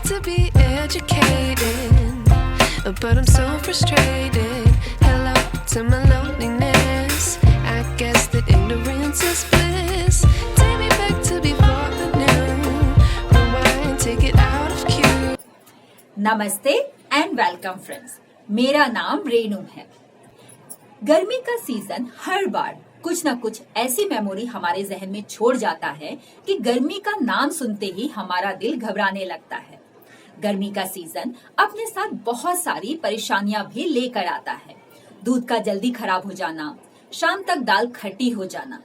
to be educated, but I'm so frustrated. Hello to my loneliness. I guess that ignorance is bliss. Take me back to before the new. Rewind, take it out of cue. नमस्ते and welcome friends, मेरा नाम रेनू है। गर्मी का season हर बार कुछ ना कुछ ऐसी मेमोरी हमारे जहन में छोड़ जाता है कि गर्मी का नाम सुनते ही हमारा दिल घबराने लगता है। गर्मी का सीजन अपने साथ बहुत सारी परेशानियां भी लेकर आता है। दूध का जल्दी खराब हो जाना, शाम तक दाल खट्टी हो जाना,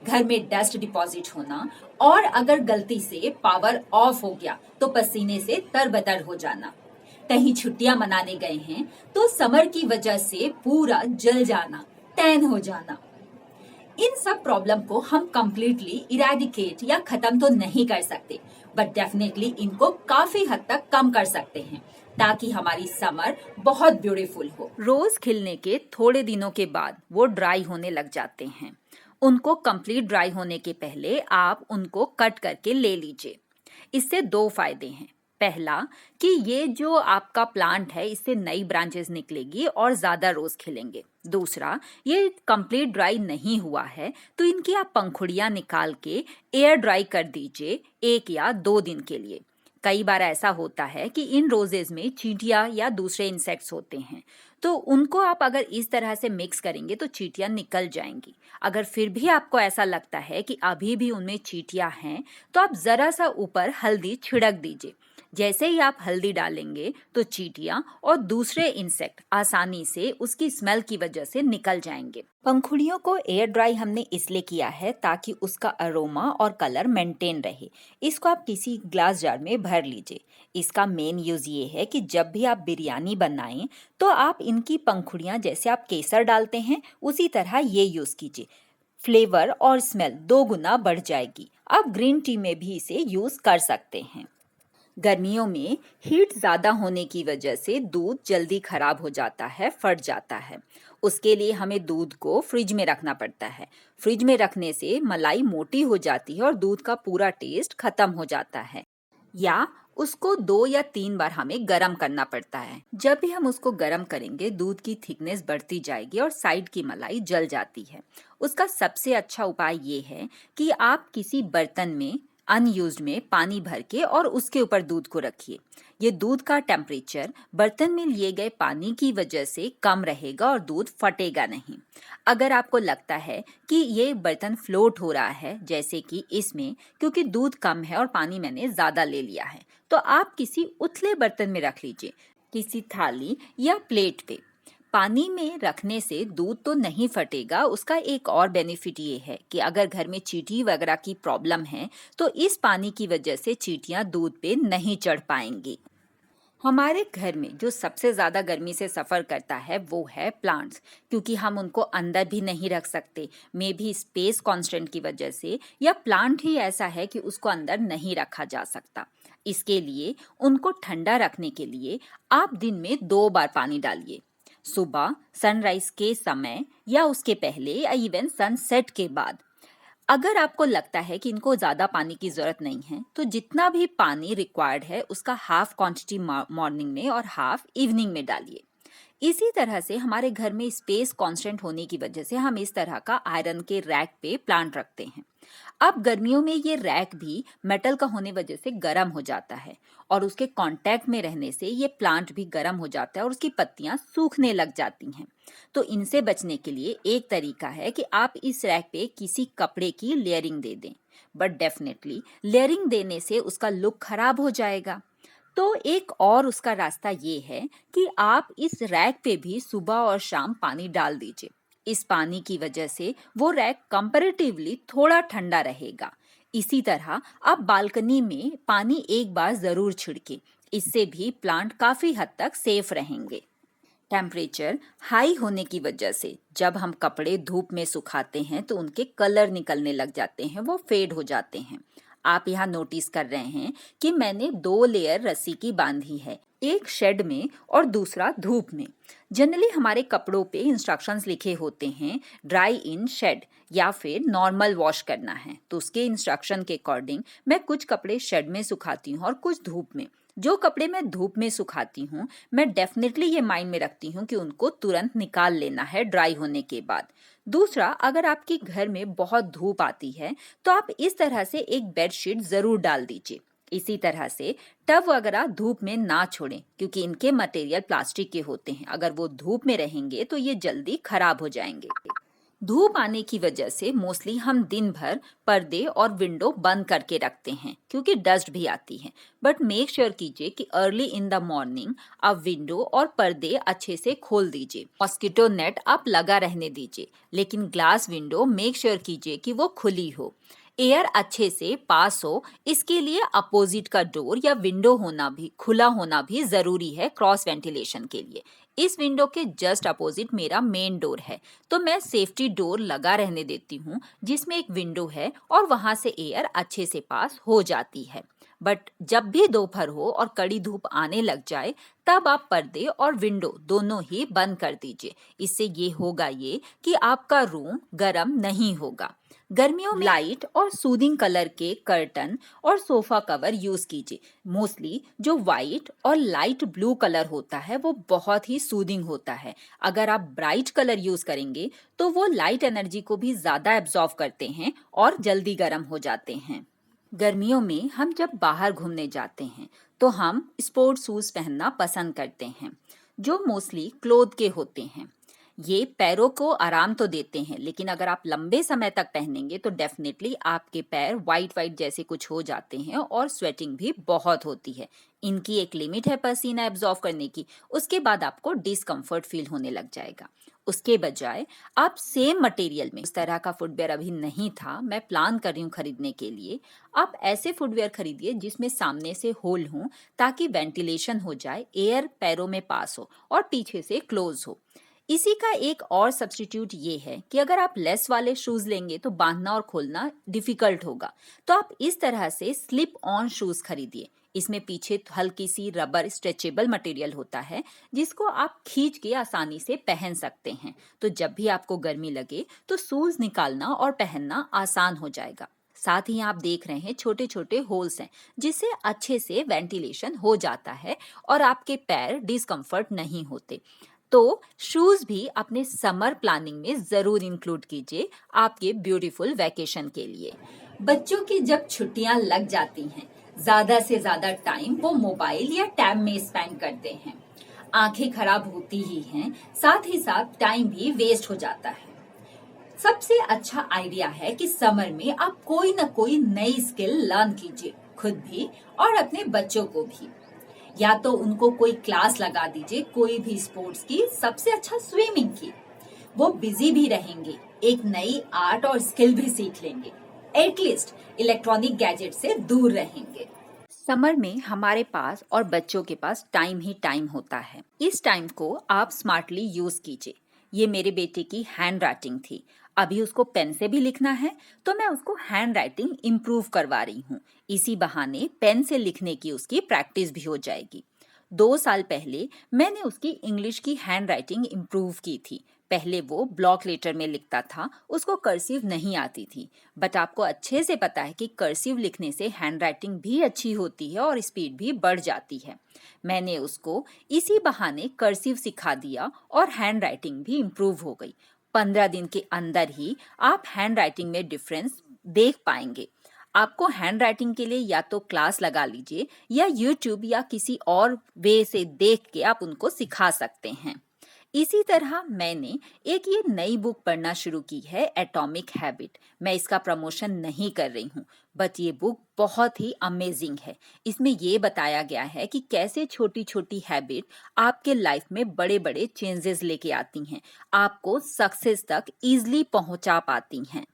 घर में डस्ट डिपॉजिट होना और अगर गलती से पावर ऑफ हो गया तो पसीने से तरबतर हो जाना। कहीं छुट्टियां मनाने गए हैं तो समर की वजह से पूरा जल जाना, टैन हो जाना। इन सब प्रॉब्लम को हम कंप्लीटली इरेडिकेट या खत्म तो नहीं कर सकते, बट डेफिनेटली इनको काफी हद तक कम कर सकते हैं ताकि हमारी समर बहुत ब्यूटीफुल हो। रोज खिलने के थोड़े दिनों के बाद वो ड्राई होने लग जाते हैं। उनको कंप्लीट ड्राई होने के पहले आप उनको कट करके ले लीजिए। इससे दो फायदे हैं। पहला कि ये जो आपका प्लांट है इससे नई ब्रांचेस निकलेगी और ज्यादा रोज खिलेंगे। दूसरा, ये कंप्लीट ड्राई नहीं हुआ है तो इनकी आप पंखुड़ियां निकाल के एयर ड्राई कर दीजिए 1 या 2 दिन के लिए। कई बार ऐसा होता है कि इन रोजेज में चींटियां या दूसरे इंसेक्ट्स होते हैं, तो उनको आप अगर इस तरह से मिक्स करेंगे तो चींटियां निकल जाएंगी। अगर फिर भी आपको ऐसा लगता है कि अभी भी उनमें चींटियां हैं तो आप जरा सा ऊपर हल्दी छिड़क दीजिए। जैसे ही आप हल्दी डालेंगे तो चींटियां और दूसरे इंसेक्ट आसानी से उसकी स्मेल की वजह से निकल जाएंगे। पंखुड़ियों को एयर ड्राई हमने इसलिए किया है ताकि उसका अरोमा और कलर मेंटेन रहे। इसको आप किसी ग्लास जार में भर लीजिए। इसका मेन यूज ये है कि जब भी आप बिरयानी बनाएं तो आप इनकी पंखुड़ियां जैसे आप केसर डालते हैं उसी तरह ये यूज कीजिए। फ्लेवर और स्मेल 2 गुना बढ़ जाएगी। आप ग्रीन टी में भी इसे यूज कर सकते हैं। गर्मियों में हीट ज़्यादा होने की वजह से दूध जल्दी खराब हो जाता है, फट जाता है। उसके लिए हमें दूध को फ्रिज में रखना पड़ता है। फ्रिज में रखने से मलाई मोटी हो जाती है और दूध का पूरा टेस्ट खत्म हो जाता है। या उसको 2 या 3 बार हमें गर्म करना पड़ता है। जब भी हम उसको गर्म करेंगे दूध की थिकनेस बढ़ती जाएगी और साइड की मलाई जल जाती है। उसका सबसे अच्छा उपाय ये है कि आप किसी बर्तन में अनयूज्ड में पानी भर के और उसके ऊपर दूध को रखिए। ये दूध का टेम्परेचर बर्तन में लिए गए पानी की वजह से कम रहेगा और दूध फटेगा नहीं। अगर आपको लगता है कि ये बर्तन फ्लोट हो रहा है जैसे कि इसमें, क्योंकि दूध कम है और पानी मैंने ज़्यादा ले लिया है, तो आप किसी उथले बर्तन में रख लीजिए, किसी थाली या प्लेट पे। पानी में रखने से दूध तो नहीं फटेगा। उसका एक और बेनिफिट ये है कि अगर घर में चींटी वगैरह की प्रॉब्लम है तो इस पानी की वजह से चींटियां दूध पे नहीं चढ़ पाएंगी। हमारे घर में जो सबसे ज्यादा गर्मी से सफर करता है वो है प्लांट्स, क्योंकि हम उनको अंदर भी नहीं रख सकते। मे भी स्पेस कांस्टेंट की वजह से या प्लांट ही ऐसा है कि उसको अंदर नहीं रखा जा सकता। इसके लिए उनको ठंडा रखने के लिए आप दिन में 2 बार पानी डालिए, सुबह सनराइज के समय या उसके पहले या इवन सनसेट के बाद। अगर आपको लगता है कि इनको ज़्यादा पानी की ज़रूरत नहीं है तो जितना भी पानी रिक्वायर्ड है उसका हाफ क्वांटिटी मॉर्निंग में और हाफ इवनिंग में डालिए। इसी तरह से हमारे घर में स्पेस कांस्टेंट होने की वजह से हम इस तरह का आयरन के रैक पे प्लांट रखते हैं। अब गर्मियों में ये रैक भी मेटल का होने वजह से गर्म हो जाता है और उसके कांटेक्ट में रहने से ये प्लांट भी गर्म हो जाता है और उसकी पत्तियां सूखने लग जाती हैं। तो इनसे बचने के लिए एक तरीका है कि आप इस रैक पे किसी कपड़े की लेयरिंग दे दें, बट डेफिनेटली लेयरिंग देने से उसका लुक खराब हो जाएगा। तो एक और उसका रास्ता ये है कि आप इस रैक पे भी सुबह और शाम पानी डाल दीजिए। इस पानी की वजह से वो रैक कंपैरेटिवली थोड़ा ठंडा रहेगा। इसी तरह आप बालकनी में पानी एक बार जरूर छिड़कें। इससे भी प्लांट काफी हद तक सेफ रहेंगे। टेम्परेचर हाई होने की वजह से जब हम कपड़े धूप में सुखाते हैं तो उनके कलर निकलने लग जाते हैं, वो फेड हो जाते हैं। आप यहाँ नोटिस कर रहे हैं कि मैंने 2 लेयर रस्सी की बांधी है। एक शेड में और दूसरा धूप में। जनरली हमारे कपड़ों पे इंस्ट्रक्शंस लिखे होते हैं ड्राई इन शेड या फिर नॉर्मल वॉश करना है, तो उसके इंस्ट्रक्शन के अकॉर्डिंग मैं कुछ कपड़े शेड में सुखाती हूँ और कुछ धूप में। जो कपड़े मैं धूप में सुखाती हूँ मैं डेफिनेटली ये माइंड में रखती हूँ कि उनको तुरंत निकाल लेना है ड्राई होने के बाद। दूसरा, अगर आपके घर में बहुत धूप आती है तो आप इस तरह से एक बेडशीट जरूर डाल दीजिए। इसी तरह से टब वगैरह धूप में ना छोड़ें क्योंकि इनके मटेरियल प्लास्टिक के होते हैं। अगर वो धूप में रहेंगे तो ये जल्दी खराब हो जाएंगे। धूप आने की वजह से मोस्टली हम दिन भर पर्दे और विंडो बंद करके रखते हैं क्योंकि डस्ट भी आती है। बट मेक श्योर कीजिए कि अर्ली इन द मॉर्निंग आप विंडो और पर्दे अच्छे से खोल दीजिए। मॉस्किटो नेट आप लगा रहने दीजिए, लेकिन ग्लास विंडो मेक श्योर कीजिए कि वो खुली हो, एयर अच्छे से पास हो। इसके लिए अपोजिट का डोर या विंडो होना भी खुला होना भी जरूरी है क्रॉस वेंटिलेशन के लिए। इस विंडो के जस्ट अपोजिट मेरा मेन डोर है, तो मैं सेफ्टी डोर लगा रहने देती हूँ जिसमें एक विंडो है और वहां से एयर अच्छे से पास हो जाती है। बट जब भी दोपहर हो और कड़ी धूप आने लग जाए तब आप पर्दे और विंडो दोनों ही बंद कर दीजिए। इससे ये होगा ये कि आपका रूम गर्म नहीं होगा। गर्मियों में लाइट और सूदिंग कलर के कर्टन और सोफा कवर यूज कीजिए। मोस्टली जो वाइट और लाइट ब्लू कलर होता है वो बहुत ही सूदिंग होता है। अगर आप ब्राइट कलर यूज करेंगे तो वो लाइट एनर्जी को भी ज्यादा एब्जॉर्ब करते हैं और जल्दी गर्म हो जाते हैं। गर्मियों में हम जब बाहर घूमने जाते हैं तो हम स्पोर्ट्स शूज पहनना पसंद करते हैं जो मोस्टली क्लोथ के होते हैं। ये पैरों को आराम तो देते हैं, लेकिन अगर आप लंबे समय तक पहनेंगे तो डेफिनेटली आपके पैर वाइट वाइट जैसे कुछ हो जाते हैं और स्वेटिंग भी बहुत होती है। इनकी एक लिमिट है पसीना एब्जॉर्ब करने की, उसके बाद आपको डिस्कम्फर्ट फील होने लग जाएगा। उसके बजाय आप सेम मटेरियल में, इस तरह का फुटवेयर अभी नहीं था, मैं प्लान कर रही हूँ खरीदने के लिए। आप ऐसे फुटवेयर खरीदिए जिसमें सामने से होल हो ताकि वेंटिलेशन हो जाए, एयर पैरों में पास हो और पीछे से क्लोज हो। इसी का एक और सब्स्टिट्यूट ये है कि अगर आप लेस वाले शूज लेंगे तो बांधना और खोलना डिफिकल्ट होगा, तो आप इस तरह से स्लिप ऑन शूज खरीदिए। इसमें पीछे हल्की सी रबर स्ट्रेचेबल मटेरियल होता है जिसको आप खींच के आसानी से पहन सकते हैं, तो जब भी आपको गर्मी लगे तो शूज निकालना और पहनना आसान हो जाएगा। साथ ही आप देख रहे हैं छोटे छोटे होल्स हैं जिससे अच्छे से वेंटिलेशन हो जाता है और आपके पैर डिस्कम्फर्ट नहीं होते। तो शूज भी अपने समर प्लानिंग में जरूर इंक्लूड कीजिए आपके ब्यूटीफुल वैकेशन के लिए। बच्चों की जब छुट्टियां लग जाती हैं, ज्यादा से ज्यादा टाइम वो मोबाइल या टैब में स्पेंड करते हैं। आंखें खराब होती ही हैं, साथ ही साथ टाइम भी वेस्ट हो जाता है। सबसे अच्छा आइडिया है कि समर में आप कोई न कोई नई स्किल लर्न कीजिए, खुद भी और अपने बच्चों को भी। या तो उनको कोई क्लास लगा दीजिए कोई भी स्पोर्ट्स की, सबसे अच्छा स्विमिंग की। वो बिजी भी रहेंगे, एक नई आर्ट और स्किल भी सीख लेंगे। एटलीस्ट इलेक्ट्रॉनिक गैजेट से दूर रहेंगे। समर में हमारे पास और बच्चों के पास टाइम ही टाइम होता है। इस टाइम को आप स्मार्टली यूज कीजिए। ये मेरे बेटे की हैंड राइटिंग थी, अभी उसको पेन से भी लिखना है तो मैं उसको हैंड राइटिंग इम्प्रूव करवा रही हूँ। इसी बहाने पेन से लिखने की उसकी प्रैक्टिस भी हो जाएगी। 2 साल पहले मैंने उसकी इंग्लिश की हैंड राइटिंग इम्प्रूव की थी। पहले वो ब्लॉक लेटर में लिखता था, उसको कर्सिव नहीं आती थी। बट आपको अच्छे से पता है कि कर्सिव लिखने से हैंड राइटिंग भी अच्छी होती है और स्पीड भी बढ़ जाती है। मैंने उसको इसी बहाने कर्सिव सिखा दिया और हैंड राइटिंग भी इम्प्रूव हो गई। 15 दिन के अंदर ही आप हैंड राइटिंग में डिफरेंस देख पाएंगे। आपको हैंड राइटिंग के लिए या तो क्लास लगा लीजिए या यूट्यूब या किसी और वे से देख के आप उनको सिखा सकते हैं। इसी तरह मैंने एक ये नई बुक पढ़ना शुरू की है, एटॉमिक हैबिट। मैं इसका प्रमोशन नहीं कर रही हूँ, बट ये बुक बहुत ही अमेजिंग है। इसमें ये बताया गया है कि कैसे छोटी छोटी हैबिट आपके लाइफ में बड़े बड़े चेंजेस लेके आती हैं, आपको सक्सेस तक इजीली पहुंचा पाती हैं।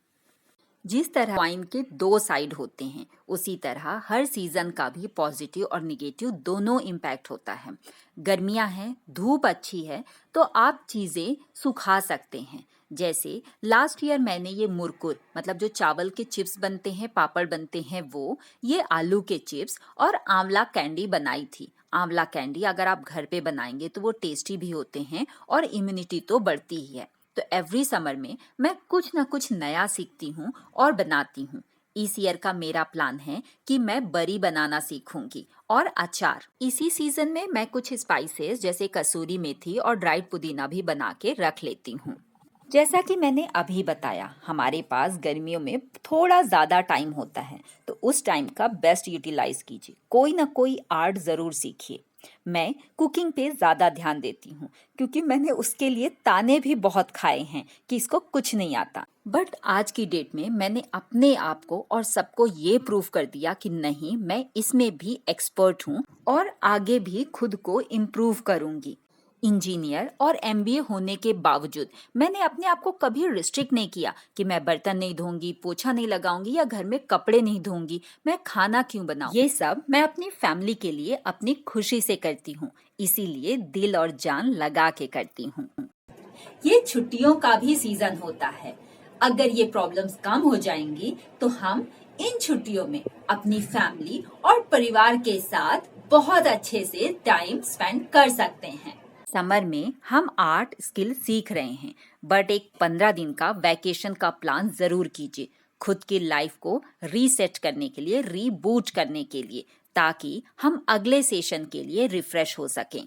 जिस तरह कॉइन के 2 साइड होते हैं, उसी तरह हर सीजन का भी पॉजिटिव और निगेटिव दोनों इम्पैक्ट होता है। गर्मियां हैं, धूप अच्छी है तो आप चीजें सुखा सकते हैं। जैसे लास्ट ईयर मैंने ये मुरकुर, मतलब जो चावल के चिप्स बनते हैं, पापड़ बनते हैं, वो ये आलू के चिप्स और आंवला कैंडी बनाई थी। आंवला कैंडी अगर आप घर पे बनाएंगे तो वो टेस्टी भी होते हैं और इम्यूनिटी तो बढ़ती ही है। तो एवरी समर में मैं कुछ ना कुछ नया सीखती हूँ और बनाती हूँ। इस ईयर का मेरा प्लान है कि मैं बरी बनाना सीखूंगी और अचार। इसी सीजन में मैं कुछ स्पाइसेस जैसे कसूरी मेथी और ड्राइड पुदीना भी बना के रख लेती हूँ। जैसा कि मैंने अभी बताया, हमारे पास गर्मियों में थोड़ा ज़्यादा टाइम होता है, तो उस टाइम का बेस्ट यूटिलाइज कीजिए। कोई ना कोई आर्ट ज़रूर सीखिए। मैं कुकिंग पे ज़्यादा ध्यान देती हूँ क्योंकि मैंने उसके लिए ताने भी बहुत खाए हैं कि इसको कुछ नहीं आता। बट आज की डेट में मैंने अपने आप को और सबको ये प्रूव कर दिया कि नहीं, मैं इसमें भी एक्सपर्ट हूँ और आगे भी खुद को इम्प्रूव करूँगी। इंजीनियर और एमबीए होने के बावजूद मैंने अपने आप को कभी रिस्ट्रिक्ट नहीं किया कि मैं बर्तन नहीं धोऊंगी, पोछा नहीं लगाऊंगी या घर में कपड़े नहीं धोऊंगी, मैं खाना क्यों बनाऊं। ये सब मैं अपनी फैमिली के लिए अपनी खुशी से करती हूँ, इसीलिए दिल और जान लगा के करती हूँ। ये छुट्टियों का भी सीजन होता है। अगर ये प्रॉब्लम्स कम हो जाएंगी तो हम इन छुट्टियों में अपनी फैमिली और परिवार के साथ बहुत अच्छे से टाइम स्पेंड कर सकते हैं। समर में हम आर्ट स्किल सीख रहे हैं, बट एक 15 दिन का वैकेशन का प्लान जरूर कीजिए खुद की लाइफ को रीसेट करने के लिए, रीबूट करने के लिए, ताकि हम अगले सेशन के लिए रिफ्रेश हो सकें।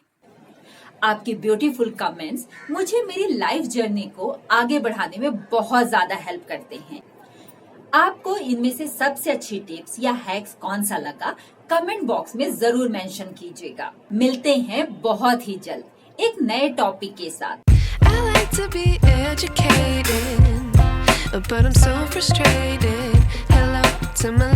आपके ब्यूटीफुल कमेंट्स मुझे मेरी लाइफ जर्नी को आगे बढ़ाने में बहुत ज्यादा हेल्प करते हैं। आपको इनमें से सबसे अच्छी टिप्स या हैक्स कौन सा लगा, कमेंट बॉक्स में जरूर मेंशन कीजिएगा। मिलते हैं बहुत ही जल्द एक नए टॉपिक के साथ। I like to be educated, but I'm so frustrated. Hello to my